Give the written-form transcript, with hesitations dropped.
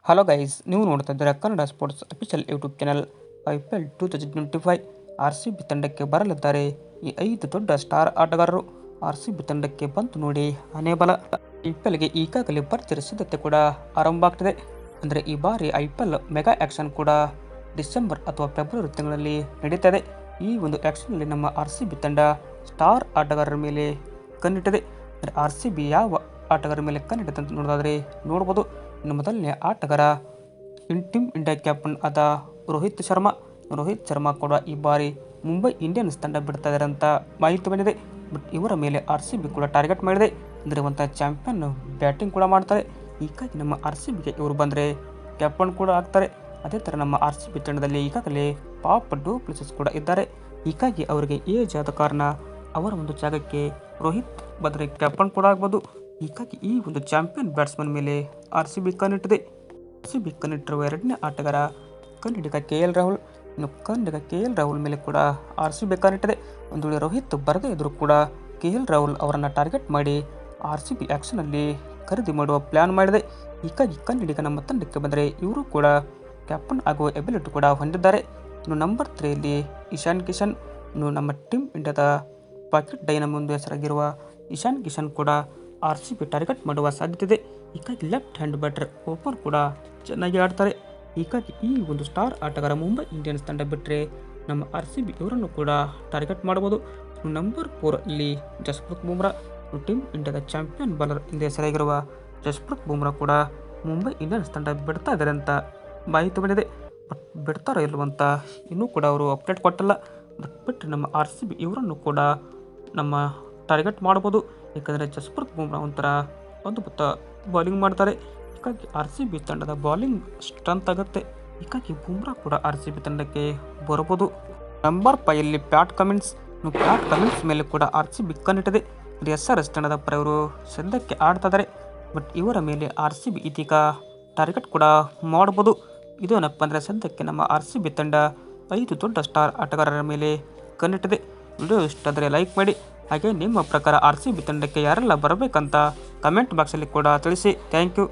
Hello guys, ನೀವು ನೋಡ್ತಾ ಇದ್ದೀರಾ Kannada sports official YouTube channel. IPL 2025 RCB ತಂಡಕ್ಕೆ ಬರಲಿದ್ದಾರೆ ಈ 5 ದೊಡ್ಡ ಸ್ಟಾರ್ ಆಟಗಾರರು. RCB ತಂಡಕ್ಕೆ ಬಂತು ನೋಡಿ ಹಣೆ ಬಲ. IPLಗೆ ಈಗಾಗಲೇ ಭರ್ಜರಿ ಸಿದ್ಧತೆ ಕೂಡ ಆರಂಭ ಆಗ್ತಿದೆ. ಅಂದರೆ ಈ ಬಾರಿ IPL ಮೆಗಾ ಆ್ಯಕ್ಷನ್ ಕೂಡ ಡಿಸೆಂಬರ್ ಅಥವಾ ಫೆಬ್ರವರಿ ತಿಂಗಳಲ್ಲಿ ನಡೀತದೆ. ಈ ಒಂದು ಆ್ಯಕ್ಷನ್ನಲ್ಲಿ ನಮ್ಮ RCB ತಂಡ ಸ್ಟಾರ್ ಆಟಗಾರರ ಮೇಲೆ ಕಣ್ಣಿಟ್ಟಿದೆ. ಅಂದರೆ RCB ಯಾವ ಆಟಗಾರರ ಮೇಲೆ ಕಣ್ಣಿಟ್ಟಿದೆ ಅಂತ ನೋಡೋದಾದರೆ ನೋಡ್ಬೋದು. ಇನ್ನು ಮೊದಲನೇ ಆಟಗಾರ ಟೀಮ್ ಇಂಡಿಯಾ ಕ್ಯಾಪ್ಟನ್ ಆದ ರೋಹಿತ್ ಶರ್ಮಾ ಕೂಡ ಈ ಬಾರಿ ಮುಂಬೈ ಇಂಡಿಯನ್ಸ್ ತಂಡ ಬಿಡ್ತಾ ಇದ್ದಾರೆ ಅಂತ ಮಾಹಿತಿ ಬಂದಿದೆ. ಬಟ್ ಇವರ ಮೇಲೆ RCB ಕೂಡ ಟಾರ್ಗೆಟ್ ಮಾಡಿದೆ. ಅಂದರೆ ಒಂಥ ಚಾಂಪಿಯನ್ ಬ್ಯಾಟಿಂಗ್ ಕೂಡ ಮಾಡ್ತಾರೆ. ಹೀಗಾಗಿ ನಮ್ಮ RCBಗೆ ಇವರು ಬಂದರೆ ಕ್ಯಾಪ್ಟನ್ ಕೂಡ ಆಗ್ತಾರೆ. ಅದೇ ಥರ ನಮ್ಮ RCB ತಂಡದಲ್ಲಿ ಈಗಾಗಲೇ ಪಾಪ್ ಡು ಪ್ಲೇಸಸ್ ಕೂಡ ಇದ್ದಾರೆ. ಹೀಗಾಗಿ ಅವರಿಗೆ ಏಜ್ ಆದ ಕಾರಣ ಅವರ ಒಂದು ಜಾಗಕ್ಕೆ ರೋಹಿತ್ ಬಂದರೆ ಕ್ಯಾಪ್ಟನ್ ಕೂಡ ಆಗ್ಬೋದು. ಹೀಗಾಗಿ ಈ ಒಂದು ಚಾಂಪಿಯನ್ ಬ್ಯಾಟ್ಸ್ಮನ್ ಮೇಲೆ RCB ಕಣ್ಣಿಟ್ಟಿದೆ. RCB ಕಣ್ಣಿಟ್ಟಿರುವ ಎರಡನೇ ಆಟಗಾರ ಕನ್ನಡಿಗ KL ರಾಹುಲ್. ಇನ್ನು ಕನ್ನಡಿಗ KL ರಾಹುಲ್ ಮೇಲೆ ಕೂಡ RCB ಕಣ್ಣಿಟ್ಟಿದೆ. ಒಂದು ವೇಳೆ ರೋಹಿತ್ ಬರದೇ ಇದ್ದರೂ ಕೂಡ KL ರಾಹುಲ್ ಅವರನ್ನು ಟಾರ್ಗೆಟ್ ಮಾಡಿ RCB ಆ್ಯಕ್ಷನಲ್ಲಿ ಖರೀದಿ ಮಾಡುವ ಪ್ಲ್ಯಾನ್ ಮಾಡಿದೆ. ಹೀಗಾಗಿ ಕನ್ನಡಿಗ ನಮ್ಮ ತಂಡಕ್ಕೆ ಬಂದರೆ ಇವರು ಕೂಡ ಕ್ಯಾಪ್ಟನ್ ಆಗುವ ಎಬಿಲಿಟಿ ಕೂಡ ಹೊಂದಿದ್ದಾರೆ. ಇನ್ನು ನಂಬರ್ 3ಯಲ್ಲಿ ಇಶಾನ್ ಕಿಶನ್. ಇನ್ನು ನಮ್ಮ ಟೀಮ್ ಇಂಡಿಯಾದ ಪಾಕೆಟ್ ಡೈನಮೋ ಎಂದು ಹೆಸರಾಗಿರುವ ಇಶಾನ್ ಕಿಶನ್ ಕೂಡ RCB ಟಾರ್ಗೆಟ್ ಮಾಡುವ ಸಾಧ್ಯತೆ ಇದೆ. ಹೀಗಾಗಿ ಲೆಫ್ಟ್ ಹ್ಯಾಂಡ್ ಬ್ಯಾಟರ್ ಓಪನ್ ಕೂಡ ಚೆನ್ನಾಗಿ ಆಡ್ತಾರೆ. ಹೀಗಾಗಿ ಈ ಒಂದು ಸ್ಟಾರ್ ಆಟಗಾರ ಮುಂಬೈ ಇಂಡಿಯನ್ಸ್ ತಂಡ ಬಿಟ್ಟರೆ ನಮ್ಮ RCB ಇವರನ್ನು ಕೂಡ ಟಾರ್ಗೆಟ್ ಮಾಡ್ಬೋದು. ನಂಬರ್ 4 ಜಸ್ಪ್ರೀತ್ ಬುಮ್ರಾ. ಟೀಮ್ ಇಂಡಿಯಾದ ಚಾಂಪಿಯನ್ ಬಾಲರ್ ಎಂದು ಹೆಸರಾಗಿರುವ ಜಸ್ಪ್ರೀತ್ ಬುಮ್ರಾ ಕೂಡ ಮುಂಬೈ ಇಂಡಿಯನ್ಸ್ ತಂಡ ಬಿಡ್ತಾ ಇದ್ದಾರೆ ಅಂತ ಮಾಹಿತಿ ಬಂದಿದೆ. ಬಟ್ ಬಿಡ್ತಾರೋ ಇಲ್ಲವಂತ ಇನ್ನೂ ಕೂಡ ಅವರು ಅಪ್ಡೇಟ್ ಕೊಟ್ಟಿಲ್ಲ. ಬಟ್ ಬಿಟ್ಟರೆ ನಮ್ಮ RCB ಇವರನ್ನು ಕೂಡ ನಮ್ಮ ಟಾರ್ಗೆಟ್ ಮಾಡ್ಬೋದು. ಏಕೆಂದರೆ ಜಸ್ಪ್ರೀತ್ ಬುಮ್ರಾ ಒಂಥರ ಅದ್ಭುತ ಬೌಲಿಂಗ್ ಮಾಡ್ತಾರೆ. ಹೀಗಾಗಿ RCB ತಂಡದ ಬೌಲಿಂಗ್ ಸ್ಟ್ರೆಂತ್ ಆಗುತ್ತೆ. ಹೀಗಾಗಿ ಬುಮ್ರಾ ಕೂಡ RCB ತಂಡಕ್ಕೆ ಬರ್ಬೋದು. ನಂಬರ್ 5ಯಲ್ಲಿ ಪ್ಯಾಟ್ ಕಮಿನ್ಸ್ ಮೇಲೆ ಕೂಡ RCB ಕಣ್ಣಿಟ್ಟಿದೆ. SRH ತಂಡದ ಪರ ಇವರು ಸದ್ಯಕ್ಕೆ ಆಡ್ತಾ ಇದ್ದಾರೆ. ಬಟ್ ಇವರ ಮೇಲೆ RCB ಇದೀಗ ಟಾರ್ಗೆಟ್ ಕೂಡ ಮಾಡ್ಬೋದು. ಇದೇನಪ್ಪ ಅಂದರೆ ಸದ್ಯಕ್ಕೆ ನಮ್ಮ RCB ತಂಡ 5 ದೊಡ್ಡ ಸ್ಟಾರ್ ಆಟಗಾರರ ಮೇಲೆ ಕಣ್ಣಿಟ್ಟಿದೆ. ವಿಡಿಯೋ ಇಷ್ಟ ಆದರೆ ಲೈಕ್ ಮಾಡಿ. ಹಾಗೆ ನಿಮ್ಮ ಪ್ರಕಾರ RCB ತಂಡಕ್ಕೆ ಯಾರೆಲ್ಲ ಬರಬೇಕಂತ ಕಮೆಂಟ್ ಬಾಕ್ಸಲ್ಲಿ ಕೂಡ ತಿಳಿಸಿ. Thank you.